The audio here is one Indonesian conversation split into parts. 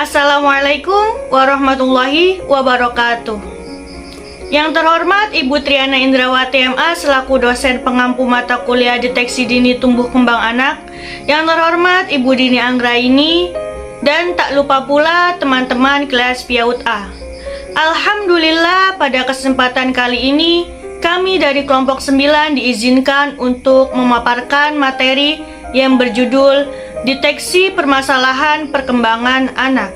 Assalamualaikum warahmatullahi wabarakatuh. Yang terhormat Ibu Triana Indrawati MA selaku dosen pengampu mata kuliah deteksi dini tumbuh kembang anak. Yang terhormat Ibu Dini Anggraini, dan tak lupa pula teman-teman kelas PIAUD A. Alhamdulillah pada kesempatan kali ini kami dari kelompok 9 diizinkan untuk memaparkan materi yang berjudul Deteksi Permasalahan Perkembangan Anak.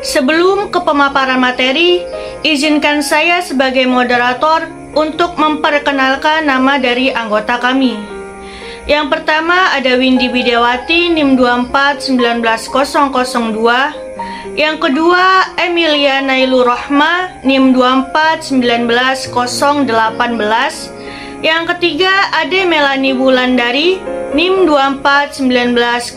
Sebelum ke pemaparan materi, izinkan saya sebagai moderator untuk memperkenalkan nama dari anggota kami. Yang pertama ada Windy Widiawati NIM 2419002. Yang kedua Emilia Nailur Rohma NIM 2419018. Yang ketiga Ade Melani Wulandari NIM 2419029.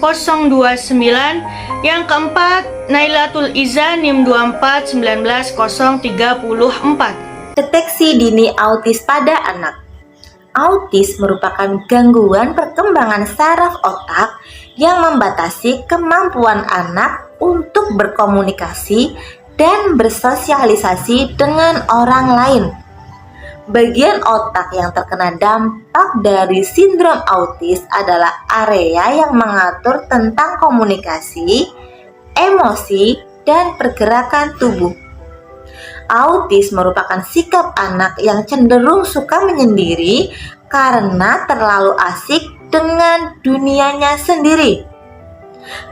Yang keempat Nailatul Iza NIM 2419034. Deteksi dini autis pada anak. Autis merupakan gangguan perkembangan saraf otak yang membatasi kemampuan anak untuk berkomunikasi dan bersosialisasi dengan orang lain. Bagian otak yang terkena dampak dari sindrom autis adalah area yang mengatur tentang komunikasi, emosi, dan pergerakan tubuh. Autis merupakan sikap anak yang cenderung suka menyendiri karena terlalu asik dengan dunianya sendiri.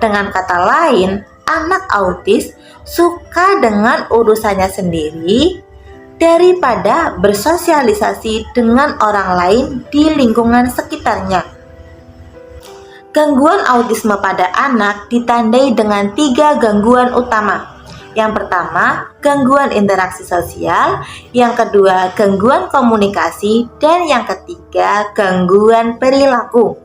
Dengan kata lain, anak autis suka dengan urusannya sendiri daripada bersosialisasi dengan orang lain di lingkungan sekitarnya. Gangguan autisme pada anak ditandai dengan 3 gangguan utama. Yang pertama, gangguan interaksi sosial, yang kedua, gangguan komunikasi, dan yang ketiga, gangguan perilaku.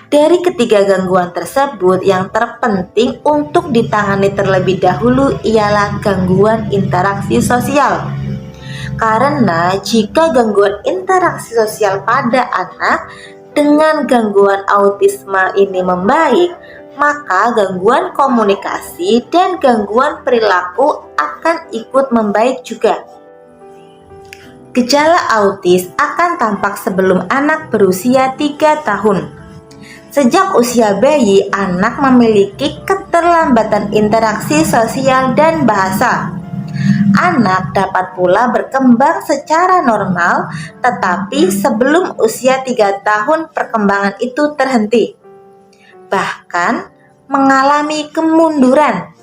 Dari ketiga gangguan tersebut, yang terpenting untuk ditangani terlebih dahulu ialah gangguan interaksi sosial. Karena jika gangguan interaksi sosial pada anak dengan gangguan autisme ini membaik, maka gangguan komunikasi dan gangguan perilaku akan ikut membaik juga. Gejala autis akan tampak sebelum anak berusia 3 tahun. Sejak usia bayi, anak memiliki keterlambatan interaksi sosial dan bahasa. Anak dapat pula berkembang secara normal, tetapi sebelum usia 3 tahun perkembangan itu terhenti. Bahkan mengalami kemunduran.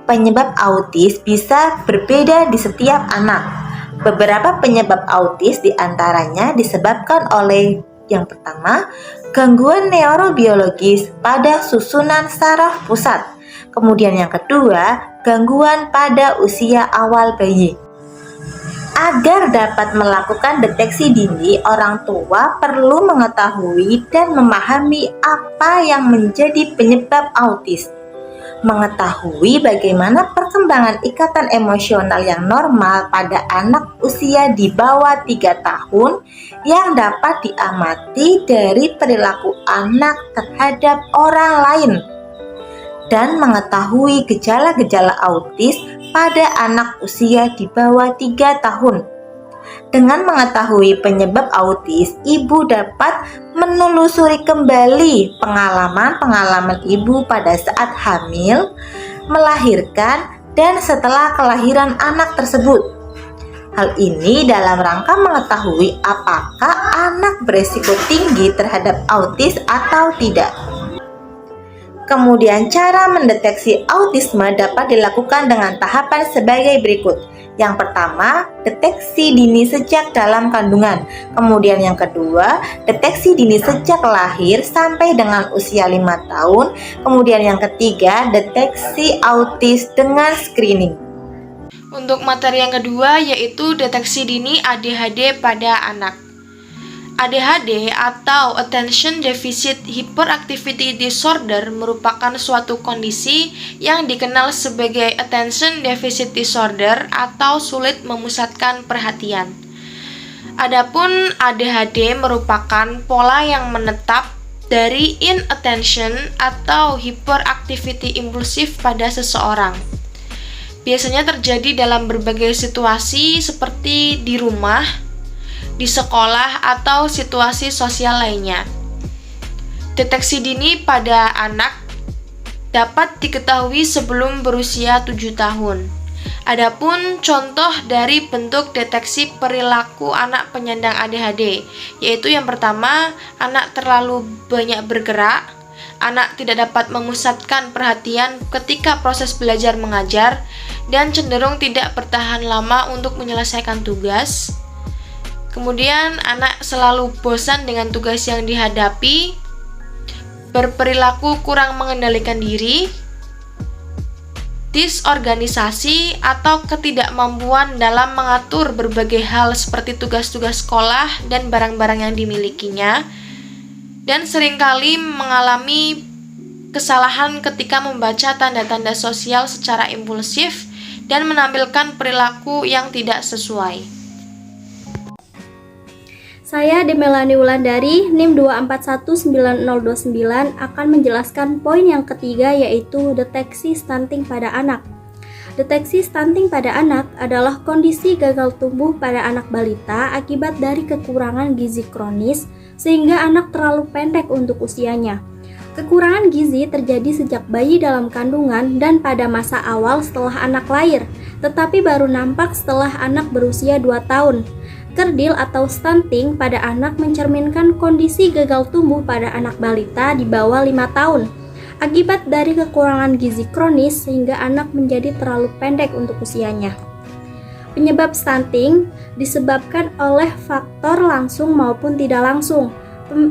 Penyebab autis bisa berbeda di setiap anak. Beberapa penyebab autis diantaranya disebabkan oleh yang pertama, gangguan neurobiologis pada susunan saraf pusat. Kemudian yang kedua, gangguan pada usia awal bayi. Agar dapat melakukan deteksi dini, orang tua perlu mengetahui dan memahami apa yang menjadi penyebab autis. Mengetahui bagaimana perkembangan ikatan emosional yang normal pada anak usia di bawah 3 tahun yang dapat diamati dari perilaku anak terhadap orang lain. Dan mengetahui gejala-gejala autis pada anak usia di bawah 3 tahun. Dengan mengetahui penyebab autis, ibu dapat menelusuri kembali pengalaman-pengalaman ibu pada saat hamil, melahirkan, dan setelah kelahiran anak tersebut. Hal ini dalam rangka mengetahui apakah anak berisiko tinggi terhadap autis atau tidak. Kemudian cara mendeteksi autisme dapat dilakukan dengan tahapan sebagai berikut. Yang pertama, deteksi dini sejak dalam kandungan. Kemudian yang kedua, deteksi dini sejak lahir sampai dengan usia 5 tahun. Kemudian yang ketiga, deteksi autis dengan screening. Untuk materi yang kedua yaitu deteksi dini ADHD pada anak. ADHD atau Attention Deficit Hyperactivity Disorder merupakan suatu kondisi yang dikenal sebagai Attention Deficit Disorder atau sulit memusatkan perhatian. Adapun ADHD merupakan pola yang menetap dari inattention atau hyperactivity impulsif pada seseorang. Biasanya terjadi dalam berbagai situasi seperti di rumah, di sekolah, atau situasi sosial lainnya. Deteksi dini pada anak dapat diketahui sebelum berusia 7 tahun. Adapun contoh dari bentuk deteksi perilaku anak penyandang ADHD, yaitu yang pertama, anak terlalu banyak bergerak, anak tidak dapat memusatkan perhatian ketika proses belajar mengajar, dan cenderung tidak bertahan lama untuk menyelesaikan tugas. Kemudian, anak selalu bosan dengan tugas yang dihadapi, berperilaku kurang mengendalikan diri, disorganisasi atau ketidakmampuan dalam mengatur berbagai hal seperti tugas-tugas sekolah dan barang-barang yang dimilikinya, dan seringkali mengalami kesalahan ketika membaca tanda-tanda sosial secara impulsif dan menampilkan perilaku yang tidak sesuai. Saya Demelani Wulandari, NIM 2419029 akan menjelaskan poin yang ketiga, yaitu deteksi stunting pada anak. Deteksi stunting pada anak adalah kondisi gagal tumbuh pada anak balita akibat dari kekurangan gizi kronis sehingga anak terlalu pendek untuk usianya. Kekurangan gizi terjadi sejak bayi dalam kandungan dan pada masa awal setelah anak lahir, tetapi baru nampak setelah anak berusia 2 tahun. Kerdil atau stunting pada anak mencerminkan kondisi gagal tumbuh pada anak balita di bawah 5 tahun akibat dari kekurangan gizi kronis sehingga anak menjadi terlalu pendek untuk usianya. Penyebab stunting disebabkan oleh faktor langsung maupun tidak langsung.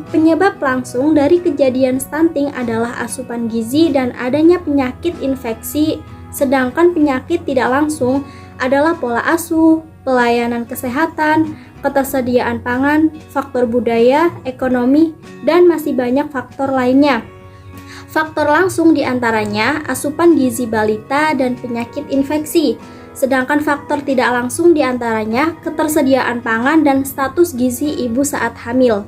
Penyebab langsung dari kejadian stunting adalah asupan gizi dan adanya penyakit infeksi, sedangkan penyakit tidak langsung adalah pola asuh, pelayanan kesehatan, ketersediaan pangan, faktor budaya, ekonomi, dan masih banyak faktor lainnya. Faktor langsung diantaranya asupan gizi balita dan penyakit infeksi, sedangkan faktor tidak langsung diantaranya ketersediaan pangan dan status gizi ibu saat hamil.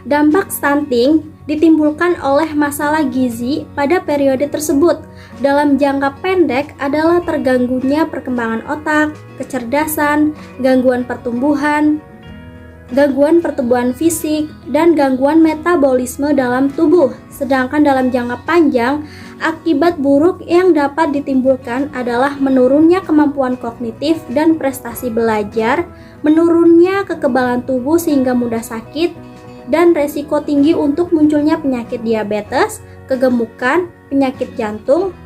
Dampak stunting ditimbulkan oleh masalah gizi pada periode tersebut. Dalam jangka pendek adalah terganggunya perkembangan otak, kecerdasan, gangguan pertumbuhan fisik, dan gangguan metabolisme dalam tubuh. Sedangkan dalam jangka panjang, akibat buruk yang dapat ditimbulkan adalah menurunnya kemampuan kognitif dan prestasi belajar, menurunnya kekebalan tubuh sehingga mudah sakit, dan resiko tinggi untuk munculnya penyakit diabetes, kegemukan, penyakit jantung,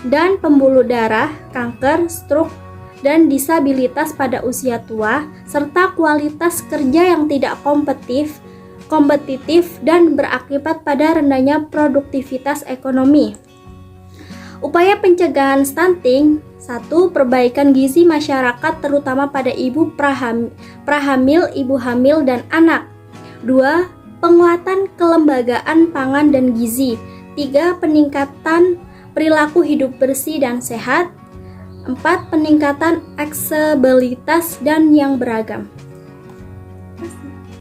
dan pembuluh darah, kanker, stroke, dan disabilitas pada usia tua, serta kualitas kerja yang tidak kompetitif dan berakibat pada rendahnya produktivitas ekonomi. Upaya pencegahan stunting: 1. Perbaikan gizi masyarakat terutama pada ibu prahamil, ibu hamil, dan anak. 2. Penguatan kelembagaan pangan dan gizi. 3. Peningkatan perilaku hidup bersih dan sehat. 4. Peningkatan aksesibilitas dan yang beragam.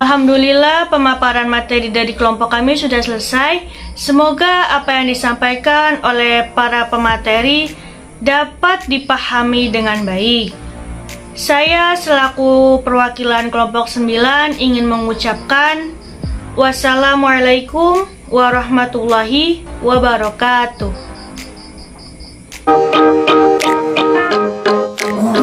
Alhamdulillah, pemaparan materi dari kelompok kami sudah selesai. Semoga apa yang disampaikan oleh para pemateri dapat dipahami dengan baik. Saya selaku perwakilan kelompok 9 ingin mengucapkan wassalamualaikum warahmatullahi wabarakatuh.